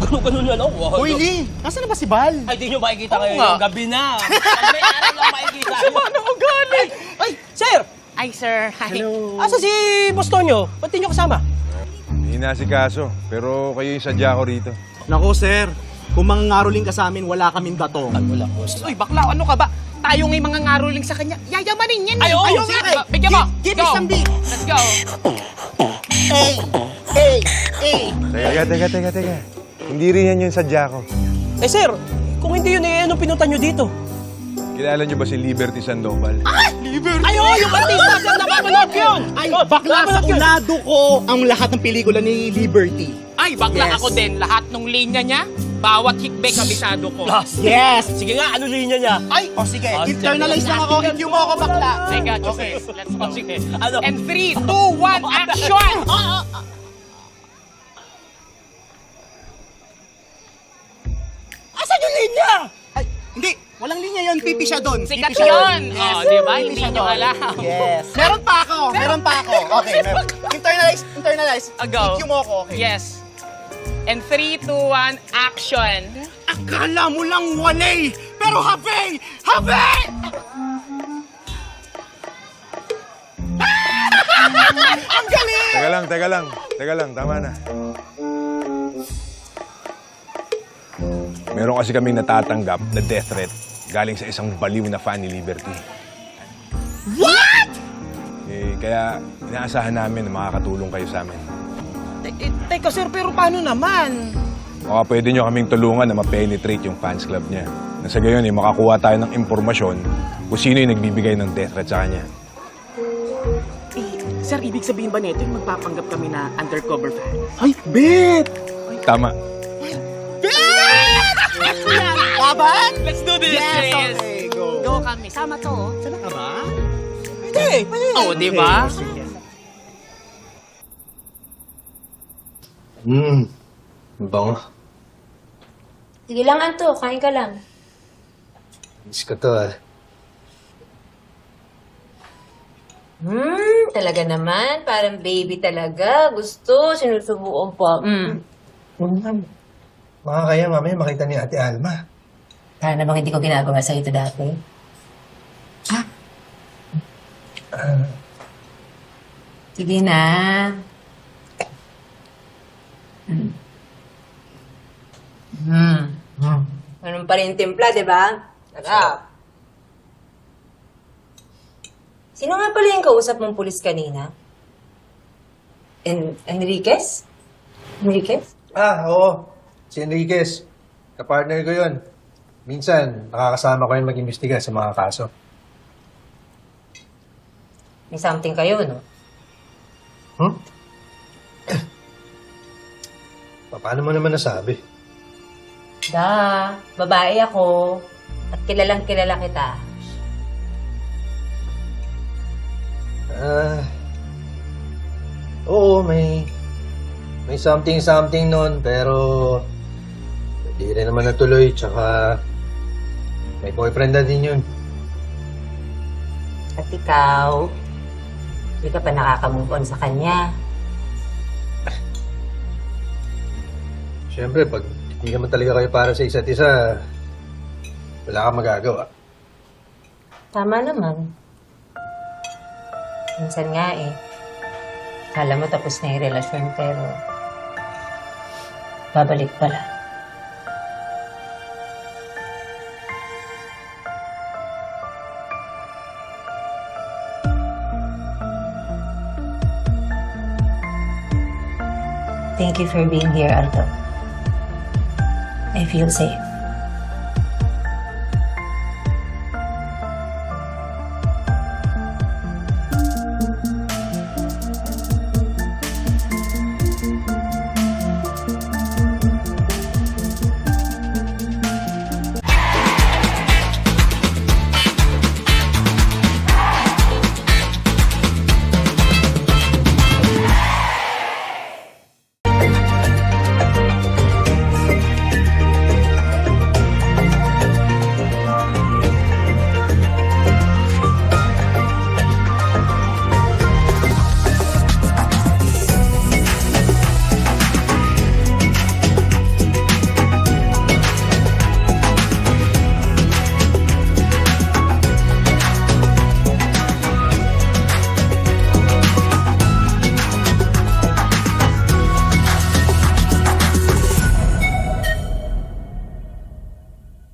Gumagano-gano na lang. Wow. Uy, Lee! Nasaan na ba si Bal? Ay, di nyo makikita ngayon nga. yung gabi na. Pag may araw lang makikita. Sama na ugali. Ay, sir! Ay, sir. Hi. Hello. Asa si Bostonyo? Ba't di nyo kasama? Hindi na si Kaso, pero kayo yung sadya ko rito. Nako, sir. Kung mangangaroling ka sa amin, wala kaming datong. Ay, wala ko. Uy, bakla, ano ka ba? Tayo ngay mga ngaruling sa kanya. Yayamanin yan. Ay, oo, Ayaw sige. nga. Bigyan mo. Give me Go. some beat. Let's go. Teka. Hindi rin yan yung sadya ko. Eh, sir, kung hindi yun, anong pinunta nyo dito? Kilala niyo ba si Liberty Sandoval? Ay, oo, yung artista, sir, napapanood yun! Ay, Oh, bakla, sa napapanood yun. ulado ko ang lahat ng pelikula ni Liberty. Ay, bakla Yes. ako din. Lahat ng linya niya, bawat hikbek kabisado ko. Yes! Sige nga, ano linya niya? Ay, o sige, Oh, internalize lang ako. If you mo ako, bakla. I got you, Okay. sis. Let's go. Oh, sige. Ano? And 3, 2, 1, action! Asan yung linya? Ay, hindi. Walang linya yun. Pipi siya doon. Sikat Pipi siya yun. doon. Oh, di ba? Pipi Hindi siya nyo doon. alam. Yes. Meron pa ako. Okay, meron. Internalize. Go. If you mo ako, okay. Yes. And 3, 2, 1, action! Akala mo lang walay, pero habe! Habe! Ang galing! Teka lang, tama na. Meron kasi kaming natatanggap na death threat galing sa isang baliw na fan ni Liberty. What? Kaya inaasahan namin na makakatulong kayo sa amin. Teka, sir, pero paano naman? Baka pwede nyo kaming tulungan na ma-penetrate yung fans club niya. Na sa gayon, makakuha tayo ng impormasyon kung sino yung nagbibigay ng death threat sa kanya. Sir, ibig sabihin ba nito yung magpapanggap kami na undercover fan? Ay, bet! Tama. Laban? Let's do this, Yes, sis! okay, go. Go kami. Sama to. oh. Sana ka ba? Hindi. Oh, di ba? Bango. Sige lang, Anto. Kain ka lang. Miss ko to ah. Talaga naman. Parang baby talaga. Gusto. Sinusubukan pa. Baka kaya mamaya makita ni Ate Alma. Kaya namang hindi ko ginagawa sa ito dati. Sige na. Ganun pa rin timpla, di ba? Sarap. Sino nga pala yung kausap mong pulis kanina? Enriquez? Enriquez? Oo. Si Enriquez. Kapartner ko yun. Minsan, nakakasama ko yun mag-imbestiga sa mga kaso. May something kayo, no? Paano mo naman nasabi? Babae ako. At kilalang kilala kita. Oo, may something nun, pero hindi rin naman natuloy, tsaka may boyfriend na din yun. At ikaw, hindi ka pa nakaka-move on sa kanya. Siyempre, pag hindi naman talaga kayo para sa isa't isa, wala kang magagawa. Tama naman. Minsan nga kala mo tapos na yung relasyon, pero babalik pala. Thank you for being here, Alto. I feel safe.